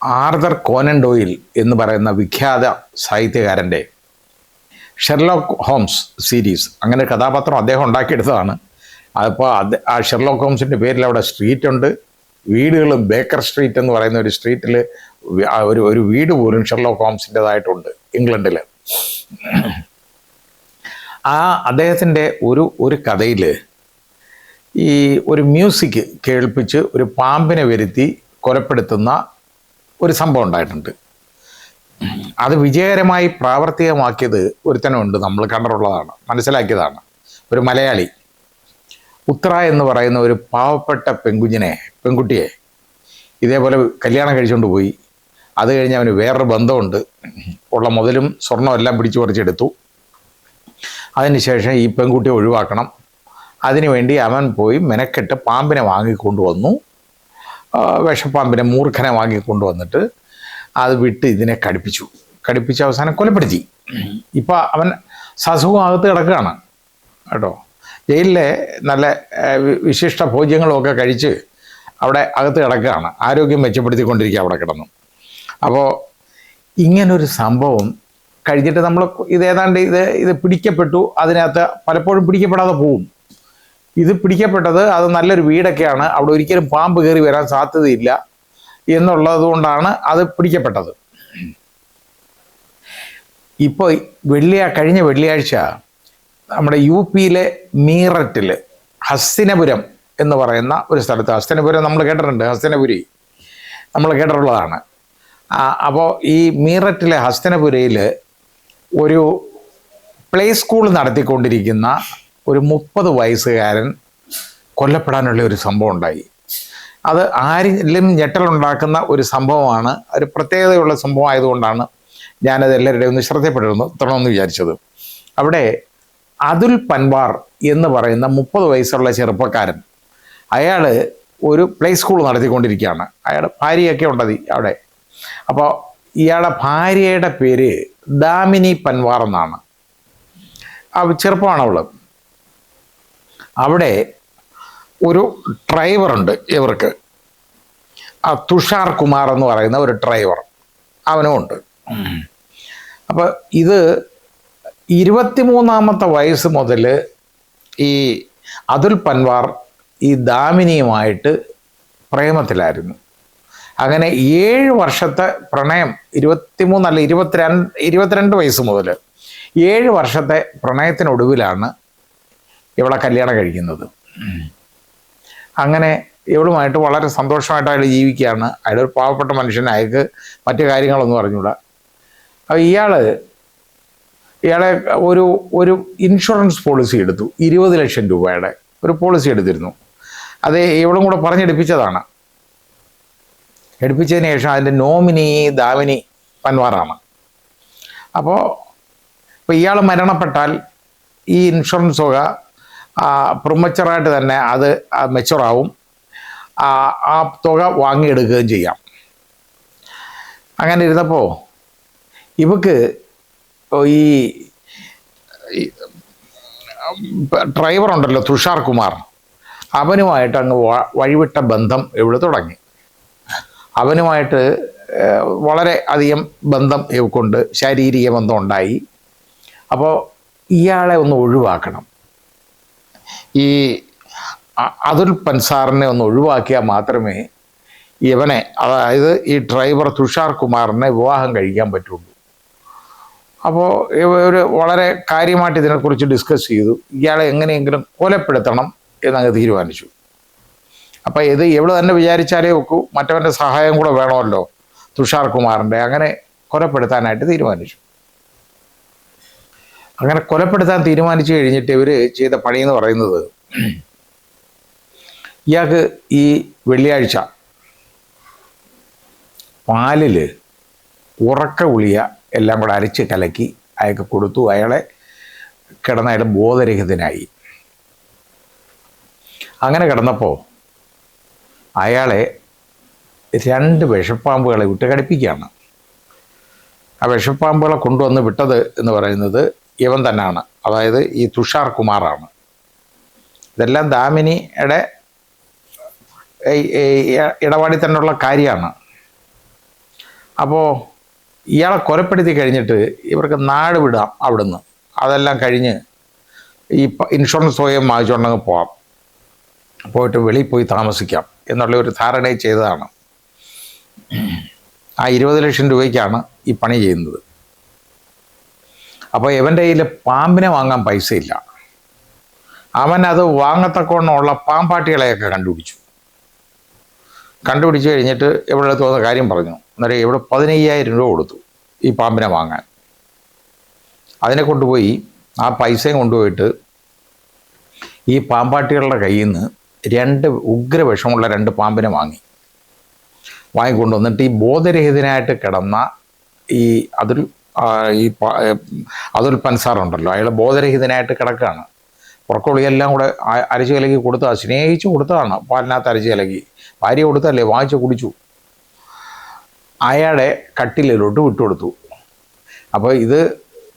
Arthur Konan ഡോയിൽ എന്ന് പറയുന്ന വിഖ്യാത സാഹിത്യകാരൻ്റെ ഷെർലോക്ക് ഹോംസ് സീരീസ്, അങ്ങനെ കഥാപാത്രം അദ്ദേഹം ഉണ്ടാക്കിയെടുത്തതാണ്. അതിപ്പോൾ ആ ഷെർലോക്ക് ഹോംസിൻ്റെ പേരിൽ അവിടെ സ്ട്രീറ്റ് ഉണ്ട്, വീടുകൾ. ബേക്കർ സ്ട്രീറ്റ് എന്ന് പറയുന്ന ഒരു സ്ട്രീറ്റിൽ ഒരു വീട് പോലും ഷെർലോക്ക് ഹോംസിൻ്റെതായിട്ടുണ്ട് ഇംഗ്ലണ്ടിൽ. ആ അദ്ദേഹത്തിൻ്റെ ഒരു കഥയിൽ ഈ ഒരു മ്യൂസിക് കേൾപ്പിച്ച് ഒരു പാമ്പിനെ വരുത്തി കൊലപ്പെടുത്തുന്ന ഒരു സംഭവം ഉണ്ടായിട്ടുണ്ട്. അത് വിജയകരമായി പ്രാവർത്തികമാക്കിയത് ഒരുത്തനുണ്ട്, നമ്മൾ കണ്ടിട്ടുള്ളതാണ്, മനസ്സിലാക്കിയതാണ്. ഒരു മലയാളി, ഉത്ര എന്ന് പറയുന്ന ഒരു പാവപ്പെട്ട പെൺകുട്ടിയെ ഇതേപോലെ കല്യാണം കഴിച്ചുകൊണ്ട് പോയി. അത് കഴിഞ്ഞ് അവന് വേറൊരു ബന്ധമുണ്ട്, ഉള്ള മുതലും സ്വർണം എല്ലാം പിടിച്ചു പറിച്ചെടുത്തു. അതിനുശേഷം ഈ പെൺകുട്ടിയെ ഒഴിവാക്കണം. അതിനുവേണ്ടി അവൻ പോയി മെനക്കെട്ട് പാമ്പിനെ വാങ്ങിക്കൊണ്ടുവന്നു. വിഷപ്പാമ്പിനെ, മൂർഖനെ വാങ്ങിക്കൊണ്ടുവന്നിട്ട് അത് വിട്ട് ഇതിനെ കടിപ്പിച്ച് അവസാനം കൊലപ്പെടുത്തി. ഇപ്പം അവൻ സസുഖമാകത്ത് കിടക്കുകയാണ് കേട്ടോ. ജയിലിലെ നല്ല വിശിഷ്ട ഭോജ്യങ്ങളൊക്കെ കഴിച്ച് അവിടെ അകത്ത് കിടക്കുകയാണ്, ആരോഗ്യം മെച്ചപ്പെടുത്തിക്കൊണ്ടിരിക്കുക അവിടെ കിടന്നു. അപ്പോൾ ഇങ്ങനൊരു സംഭവം കഴിഞ്ഞിട്ട് നമ്മൾ ഇതേതാണ്ട് ഇത് പിടിക്കപ്പെട്ടു. അതിനകത്ത് പലപ്പോഴും പിടിക്കപ്പെടാതെ പോവും. ഇത് പിടിക്കപ്പെട്ടത് അത് നല്ലൊരു വീടൊക്കെയാണ്, അവിടെ ഒരിക്കലും പാമ്പ് കയറി വരാൻ സാധ്യതയില്ല എന്നുള്ളത് കൊണ്ടാണ് അത് പിടിക്കപ്പെട്ടത്. ഇപ്പോൾ കഴിഞ്ഞ വെള്ളിയാഴ്ച നമ്മുടെ UP-ലെ മീററ്റിൽ ഹസ്തിനപുരം എന്ന് പറയുന്ന ഒരു സ്ഥലത്ത്, ഹസ്തിനപുരം നമ്മൾ കേട്ടിട്ടുണ്ട്, ഹസ്തിനപുരി നമ്മൾ കേട്ടിട്ടുള്ളതാണ്. അപ്പോൾ ഈ മീററ്റിലെ ഹസ്തിനപുരയിൽ ഒരു പ്ലേ സ്കൂൾ നടത്തിക്കൊണ്ടിരിക്കുന്ന ഒരു 30 വയസ്സുകാരൻ കൊല്ലപ്പെടാനുള്ള ഒരു സംഭവം ഉണ്ടായി. അത് ആരിലും ഞെട്ടലുണ്ടാക്കുന്ന ഒരു സംഭവമാണ്, ഒരു പ്രത്യേകതയുള്ള സംഭവം ആയതുകൊണ്ടാണ് ഞാനത് എല്ലാവരുടെയും ഒന്ന് ശ്രദ്ധപ്പെടണമെന്ന് വിചാരിച്ചത്. അവിടെ അതുൽ പൻവാർ എന്ന് പറയുന്ന 30 വയസ്സുള്ള ചെറുപ്പക്കാരൻ, അയാൾ ഒരു പ്ലേ സ്കൂൾ നടത്തിക്കൊണ്ടിരിക്കുകയാണ്. അയാളുടെ ഭാര്യയൊക്കെ ഉണ്ടത് അവിടെ. അപ്പോൾ ഇയാളുടെ ഭാര്യയുടെ പേര് ദാമിനി പൻവാർ എന്നാണ്. ചെറുപ്പമാണ് അവൾ. അവിടെ ഒരു ഡ്രൈവറുണ്ട് ഇവർക്ക്, തുഷാർ കുമാർ എന്ന് പറയുന്ന ഒരു ഡ്രൈവർ, അവനും ഉണ്ട്. അപ്പോൾ ഇത് 23-ാമത്തെ വയസ്സ് മുതൽ ഈ അതുൽ പൻവാർ ഈ ദാമിനിയുമായിട്ട് പ്രേമത്തിലായിരുന്നു. അങ്ങനെ 7 വർഷത്തെ പ്രണയം, 23 അല്ല 22 വയസ്സ് മുതൽ 7 വർഷത്തെ പ്രണയത്തിനൊടുവിലാണ് ഇവളെ കല്യാണം കഴിക്കുന്നത്. അങ്ങനെ ഇവളുമായിട്ട് വളരെ സന്തോഷമായിട്ട് അയാൾ ജീവിക്കുകയാണ്. അയാളൊരു പാവപ്പെട്ട മനുഷ്യൻ, അയാൾക്ക് മറ്റു കാര്യങ്ങളൊന്നും അറിഞ്ഞൂടാ. അപ്പോൾ ഇയാളെ ഒരു ഇൻഷുറൻസ് പോളിസി എടുത്തു, 20 ലക്ഷം രൂപയുടെ ഒരു പോളിസി എടുത്തിരുന്നു. അത് ഇവളും കൂടെ പറഞ്ഞെടുപ്പിച്ചതാണ്. എടുപ്പിച്ചതിന് ശേഷം അതിൻ്റെ നോമിനി ദാമിനി പൻവാറാണ്. അപ്പോൾ ഇയാൾ മരണപ്പെട്ടാൽ ഈ ഇൻഷുറൻസ് തുക പ്രിമച്ചറായിട്ട് തന്നെ അത് മെച്ചുറാവും, ആ തുക വാങ്ങിയെടുക്കുകയും ചെയ്യാം. അങ്ങനെ ഇരുന്നപ്പോൾ ഇവക്ക് ഈ ഡ്രൈവറുണ്ടല്ലോ തുഷാർ കുമാർ, അവനുമായിട്ട് അങ്ങ് വഴിവിട്ട ബന്ധം ഇവിടെ തുടങ്ങി. അവനുമായിട്ട് വളരെ അധികം ബന്ധം കൊണ്ട് ശാരീരിക ബന്ധം ഉണ്ടായി. അപ്പോൾ ഇയാളെ ഒന്ന് ഒഴിവാക്കണം, ഈ അതുൽ പൻസാറിനെ ഒന്ന് ഒഴിവാക്കിയാൽ മാത്രമേ ഇവനെ, അതായത് ഈ ഡ്രൈവർ തുഷാർ കുമാറിനെ വിവാഹം കഴിക്കാൻ പറ്റുള്ളൂ. അപ്പോൾ ഒരു വളരെ കാര്യമായിട്ട് ഇതിനെക്കുറിച്ച് ഡിസ്കസ് ചെയ്തു. ഇയാളെ എങ്ങനെയെങ്കിലും കൊലപ്പെടുത്തണം എന്നങ്ങ് തീരുമാനിച്ചു. അപ്പം ഇത് ഇവള് തന്നെ വിചാരിച്ചാലേ ഒക്കൂ, മറ്റവൻ്റെ സഹായം കൂടെ വേണമല്ലോ തുഷാർ കുമാറിൻ്റെ. അങ്ങനെ കൊലപ്പെടുത്താനായിട്ട് തീരുമാനിച്ചു. അങ്ങനെ കൊലപ്പെടുത്താൻ തീരുമാനിച്ചു കഴിഞ്ഞിട്ട് ഇവർ ചെയ്ത പണി എന്ന് പറയുന്നത്, ഇയാൾക്ക് ഈ വെള്ളിയാഴ്ച പാലിൽ ഉറക്ക ഗുളിക എല്ലാം കൂടെ അരച്ച് കലക്കി അയാൾക്ക് കൊടുത്തു. അയാളെ കിടന്ന ബോധരഹിതനായി. അങ്ങനെ കിടന്നപ്പോൾ അയാളെ 2 വിഷപ്പാമ്പുകളെ വിട്ട് കടിപ്പിക്കുകയാണ്. ആ വിഷപ്പാമ്പുകളെ കൊണ്ടുവന്ന് വിട്ടത് എന്ന് പറയുന്നത് ഇവൻ തന്നെയാണ്, അതായത് ഈ തുഷാർ കുമാറാണ്. ഇതെല്ലാം ദാമിനിയുടെ ഇടപാടി തന്നെയുള്ള കാര്യമാണ്. അപ്പോൾ ഇയാളെ കൊലപ്പെടുത്തി കഴിഞ്ഞിട്ട് ഇവർക്ക് നാട് വിടാം അവിടുന്ന്. അതെല്ലാം കഴിഞ്ഞ് ഈ ഇൻഷുറൻസ് തുകയും വാങ്ങിച്ചുകൊണ്ടങ്ങ് പോവാം, പോയിട്ട് വെളിയിൽ പോയി താമസിക്കാം എന്നുള്ള ഒരു ധാരണയിൽ ചെയ്തതാണ്. ആ 20 ലക്ഷം രൂപയ്ക്കാണ് ഈ പണി ചെയ്യുന്നത്. അപ്പോൾ ഇവൻ്റെ കയ്യിൽ പാമ്പിനെ വാങ്ങാൻ പൈസയില്ല. അവൻ അത് വാങ്ങത്തക്കവണ്ണമുള്ള പാമ്പാട്ടികളെയൊക്കെ കണ്ടുപിടിച്ച് കഴിഞ്ഞിട്ട് ഇവിടെ തോന്നുന്ന കാര്യം പറഞ്ഞു. അന്നേരം ഇവിടെ 15,000 രൂപ കൊടുത്തു ഈ പാമ്പിനെ വാങ്ങാൻ. അതിനെ കൊണ്ടുപോയി ആ പൈസയും കൊണ്ടുപോയിട്ട് ഈ പാമ്പാട്ടികളുടെ കയ്യിൽ നിന്ന് 2 ഉഗ്രവിഷമുള്ള 2 പാമ്പിനെ വാങ്ങിക്കൊണ്ടു വന്നിട്ട് ഈ ബോധരഹിതനായിട്ട് കിടന്ന ഈ അതുൽ പൻസാറുണ്ടല്ലോ, അയാൾ ബോധരഹിതനായിട്ട് കിടക്കുകയാണ്. ഉറക്കവിളിയെല്ലാം കൂടെ അരച്ച് കലക്കി കൊടുത്തതാണ്, സ്നേഹിച്ച് കൊടുത്തതാണ്. പാലിനകത്ത് അരച്ച് കലക്കി ഭാര്യ കൊടുത്തല്ലേ, വാങ്ങിച്ച് കുടിച്ചു. അയാളെ കട്ടിലിലോട്ട് വിട്ടുകൊടുത്തു. അപ്പോൾ ഇത്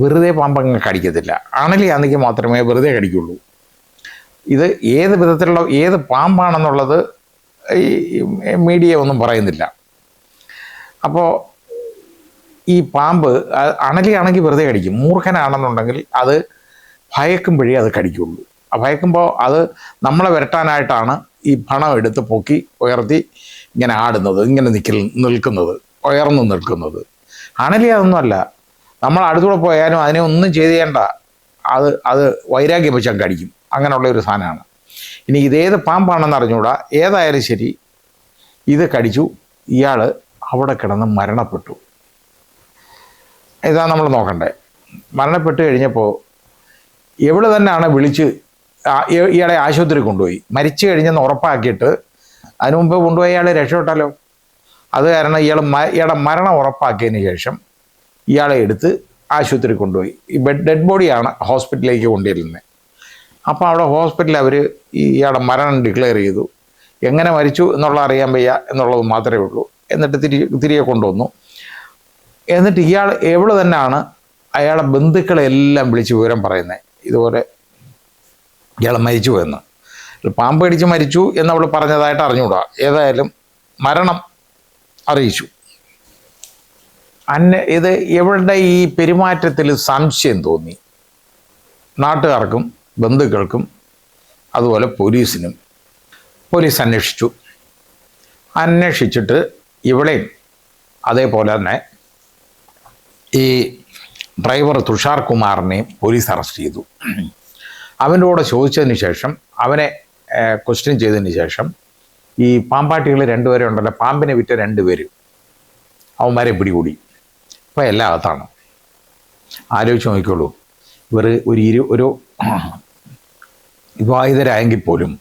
വെറുതെ പാമ്പങ്ങ് കടിക്കത്തില്ല, അണലിയാണെങ്കിൽ മാത്രമേ വെറുതെ കടിക്കുള്ളൂ. ഇത് ഏത് വിധത്തിലുള്ള ഏത് പാമ്പാണെന്നുള്ളത് ഈ മീഡിയ ഒന്നും പറയുന്നില്ല. അപ്പോൾ ഈ പാമ്പ് അണലിയാണെങ്കിൽ വെറുതെ കടിക്കും, മൂർഖനാണെന്നുണ്ടെങ്കിൽ അത് ഭയക്കുമ്പോഴേ അത് കടിക്കുള്ളൂ. ഭയക്കുമ്പോൾ അത് നമ്മളെ വരട്ടാനായിട്ടാണ് ഈ പണം എടുത്ത് പൊക്കി ഉയർത്തി ഇങ്ങനെ ആടുന്നത്, ഇങ്ങനെ നിൽക്കുന്നത്, ഉയർന്നു നിൽക്കുന്നത്. അണലി അതൊന്നുമല്ല, നമ്മൾ അടുത്തൂടെ പോയാലും അതിനെ ഒന്നും ചെയ്ത് ചെയ്യേണ്ട, അത് വൈരാഗ്യം വെച്ചാൽ കടിക്കും. അങ്ങനെയുള്ള ഒരു സാധനമാണ്. ഇനി ഇതേത് പാമ്പാണെന്ന് അറിഞ്ഞുകൂടാ, ഏതായാലും ശരി ഇത് കടിച്ചു. ഇയാൾ അവിടെ കിടന്ന് മരണപ്പെട്ടു. ഇതാണ് നമ്മൾ നോക്കണ്ടേ. മരണപ്പെട്ട് കഴിഞ്ഞപ്പോൾ എവിടെ തന്നെയാണ് വിളിച്ച് ഇയാളെ ആശുപത്രി കൊണ്ടുപോയി. മരിച്ചു കഴിഞ്ഞെന്ന് ഉറപ്പാക്കിയിട്ട് അതിനു മുമ്പ് കൊണ്ടുപോയി ഇയാൾ രക്ഷപ്പെട്ടാലോ. അത് കാരണം ഇയാളുടെ മരണം ഉറപ്പാക്കിയതിന് ശേഷം ഇയാളെ എടുത്ത് ആശുപത്രി കൊണ്ടുപോയി. ഈ ഡെഡ് ബോഡിയാണ് ഹോസ്പിറ്റലിലേക്ക് കൊണ്ടുവരുന്നത്. അപ്പോൾ അവിടെ ഹോസ്പിറ്റലിൽ അവർ ഇയാളുടെ മരണം ഡിക്ലെയർ ചെയ്തു. എങ്ങനെ മരിച്ചു എന്നുള്ള അറിയാൻ വയ്യ എന്നുള്ളത് മാത്രമേ ഉള്ളൂ. എന്നിട്ട് തിരികെ കൊണ്ടുവന്നു. എന്നിട്ട് ഇയാൾ എവിടെ തന്നെയാണ് അയാളുടെ ബന്ധുക്കളെല്ലാം വിളിച്ച് വിവരം പറയുന്നത്, ഇതുപോലെ ഇയാൾ മരിച്ചു എന്ന്. പാമ്പ് കടിച്ച് മരിച്ചു എന്നവൾ പറഞ്ഞതായിട്ട് അറിഞ്ഞുകൂടാ. ഏതായാലും മരണം അറിയിച്ചു. ഇത് ഇവളുടെ ഈ പെരുമാറ്റത്തിൽ സംശയം തോന്നി നാട്ടുകാർക്കും ബന്ധുക്കൾക്കും, അതുപോലെ പോലീസിനും. പോലീസ് അന്വേഷിച്ചിട്ട് ഇവളെയും അതേപോലെ തന്നെ ഈ ഡ്രൈവർ തുഷാർ കുമാറിനെയും പോലീസ് അറസ്റ്റ് ചെയ്തു. അവൻ്റെ കൂടെ ചോദിച്ചതിന് ശേഷം, അവനെ ക്വസ്റ്റ്യൻ ചെയ്തതിന് ശേഷം ഈ പാമ്പാട്ടികൾ 2 പേരെ ഉണ്ടല്ലോ, പാമ്പിനെ വിറ്റ 2 പേര്, അവന്മാരെ പിടികൂടി. ഇപ്പോൾ എല്ലാം അകത്താണ്. ആലോചിച്ച് നോക്കിക്കോളൂ. ഇവർ ഒരു വിവാഹിതരായെങ്കിൽ പോലും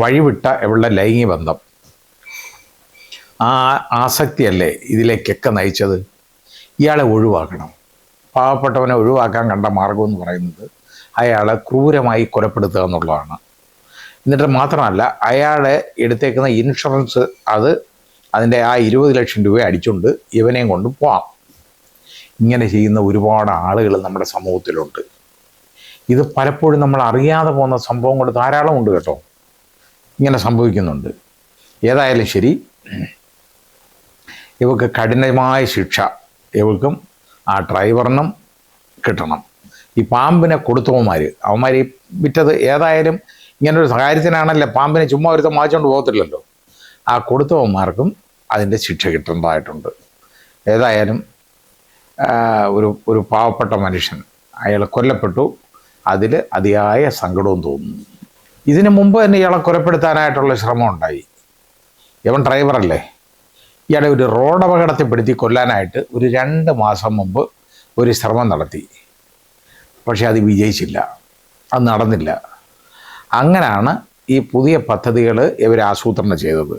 വഴിവിട്ട ഇവളുടെ ലൈംഗിക ബന്ധം, ആ ആസക്തിയല്ലേ ഇതിലേക്കൊക്കെ നയിച്ചത്. ഇയാളെ ഒഴിവാക്കണം. പാവപ്പെട്ടവനെ ഒഴിവാക്കാൻ കണ്ട മാർഗം എന്ന് പറയുന്നത് അയാളെ ക്രൂരമായി കൊലപ്പെടുത്തുക എന്നുള്ളതാണ്. എന്നിട്ട് മാത്രമല്ല, അയാളെ എടുത്തേക്കുന്ന ഇൻഷുറൻസ് അതിൻ്റെ ആ 20 ലക്ഷം രൂപ അടിച്ചുകൊണ്ട് ഇവനെയും കൊണ്ട് പോവാം. ഇങ്ങനെ ചെയ്യുന്ന ഒരുപാട് ആളുകൾ നമ്മുടെ സമൂഹത്തിലുണ്ട്. ഇത് പലപ്പോഴും നമ്മൾ അറിയാതെ പോകുന്ന സംഭവങ്ങൾ ധാരാളം ഉണ്ട് കേട്ടോ. ഇങ്ങനെ സംഭവിക്കുന്നുണ്ട്. ഏതായാലും ശരി, ഇവർക്ക് കഠിനമായ ശിക്ഷ ഇവൾക്കും ആ ഡ്രൈവറിനും കിട്ടണം. ഈ പാമ്പിനെ കൊടുത്തവന്മാർ ഈ വിറ്റത് ഏതായാലും ഇങ്ങനൊരു കാര്യത്തിനാണല്ലോ, പാമ്പിനെ ചുമ്മാ ഒരുത്തം വാങ്ങിച്ചുകൊണ്ട് പോകത്തില്ലല്ലോ. ആ കൊടുത്തവന്മാർക്കും അതിൻ്റെ ശിക്ഷ കിട്ടേണ്ടതായിട്ടുണ്ട്. ഏതായാലും ഒരു പാവപ്പെട്ട മനുഷ്യൻ അയാൾ കൊല്ലപ്പെട്ടു. അതിൽ അതിയായ സങ്കടവും തോന്നുന്നു. ഇതിനു മുമ്പ് തന്നെ ഇയാളെ കൊലപ്പെടുത്താനായിട്ടുള്ള ശ്രമം ഉണ്ടായി. ഇവൻ ഡ്രൈവറല്ലേ, ഇയാളെ ഒരു റോഡ് അപകടത്തിൽപ്പെടുത്തി കൊല്ലാനായിട്ട് ഒരു 2 മാസം മുമ്പ് ഒരു ശ്രമം നടത്തി. പക്ഷെ അത് വിജയിച്ചില്ല, അത് നടന്നില്ല. അങ്ങനെയാണ് ഈ പുതിയ പദ്ധതികൾ ഇവർ ആസൂത്രണം ചെയ്തത്.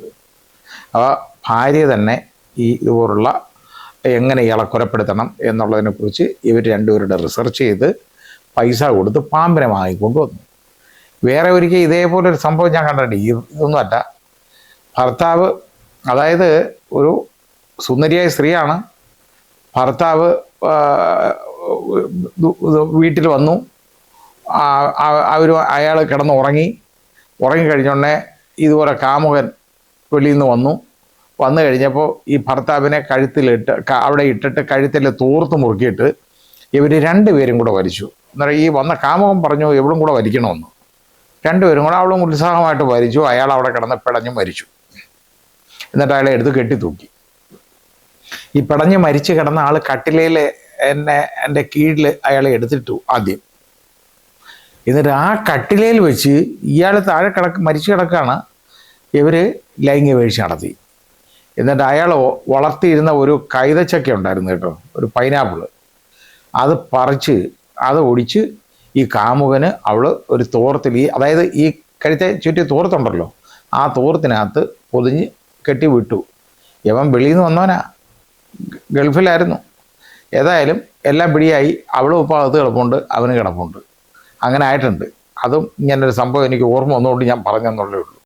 അപ്പോൾ ഭാര്യ തന്നെ ഇതുപോലുള്ള എങ്ങനെ ഇയാളെ കൊലപ്പെടുത്തണം എന്നുള്ളതിനെക്കുറിച്ച് ഇവർ 2 പേരുടെ റിസർച്ച് ചെയ്ത് പൈസ കൊടുത്ത് പാമ്പിനെ വാങ്ങിക്കൊണ്ട് വന്നു. വേറെ ഒരിക്കൽ ഇതേപോലൊരു സംഭവം ഞാൻ കണ്ടിട്ടുണ്ട്. ഇതൊന്നുമല്ല, ഭർത്താവ്, അതായത് ഒരു സുന്ദരിയായ സ്ത്രീയാണ്, ഭർത്താവ് വീട്ടിൽ വന്നു. അയാൾ കിടന്ന് ഉറങ്ങിക്കഴിഞ്ഞോടനെ ഇതുപോലെ കാമുകൻ വെളിയിൽ നിന്ന് വന്നു കഴിഞ്ഞപ്പോൾ ഈ ഭർത്താവിനെ കഴുത്തിലിട്ട് അവിടെ ഇട്ടിട്ട് കഴുത്തിൽ തോർത്ത് മുറുക്കിയിട്ട് ഇവർ രണ്ടുപേരും കൂടെ വലിച്ചു. എന്നാൽ ഈ വന്ന കാമുകൻ പറഞ്ഞു ഇവളും കൂടെ വലിക്കണമെന്ന്. രണ്ടുപേരും കൂടെ അവളും ഉത്സാഹമായിട്ട് വലിച്ചു. അയാൾ അവിടെ കിടന്ന് പിടഞ്ഞ് മരിച്ചു. എന്നിട്ട് അയാളെ എടുത്ത് കെട്ടിത്തൂക്കി. ഈ പിടഞ്ഞ് മരിച്ച് കിടന്ന ആൾ കട്ടിലയിൽ എൻ്റെ കീഴിൽ അയാളെ എടുത്തിട്ടു ആദ്യം. എന്നിട്ട് ആ കട്ടിലയിൽ വെച്ച് ഇയാൾ താഴെ മരിച്ചു കിടക്കുകയാണ്. ഇവർ ലൈംഗിക വീഴ്ച നടത്തി. എന്നിട്ട് അയാൾ വളർത്തിയിരുന്ന ഒരു കൈതച്ചക്ക ഉണ്ടായിരുന്നു കേട്ടോ, ഒരു പൈനാപ്പിൾ, അത് പറിച്ച് അത് ഒടിച്ച് ഈ കാമുകന് അവൾ ഒരു തോർത്തിൽ, അതായത് ഈ കഴുത്തെ ചുറ്റി തോർത്തുണ്ടല്ലോ, ആ തോർത്തിനകത്ത് പൊതിഞ്ഞ് കെട്ടി വിട്ടു. ഇവൻ വെളിയിൽ നിന്ന് വന്നവനാ, ഗൾഫിലായിരുന്നു. ഏതായാലും എല്ലാം പിടിയായി. അവളും ഇപ്പോൾ അത് കിടപ്പുണ്ട്, അവന് കിടപ്പുണ്ട്. അങ്ങനെ ആയിട്ടുണ്ട്. അതും ഇങ്ങനൊരു സംഭവം എനിക്ക് ഓർമ്മ വന്നുകൊണ്ട് ഞാൻ പറഞ്ഞെന്നുള്ളേ ഉള്ളൂ.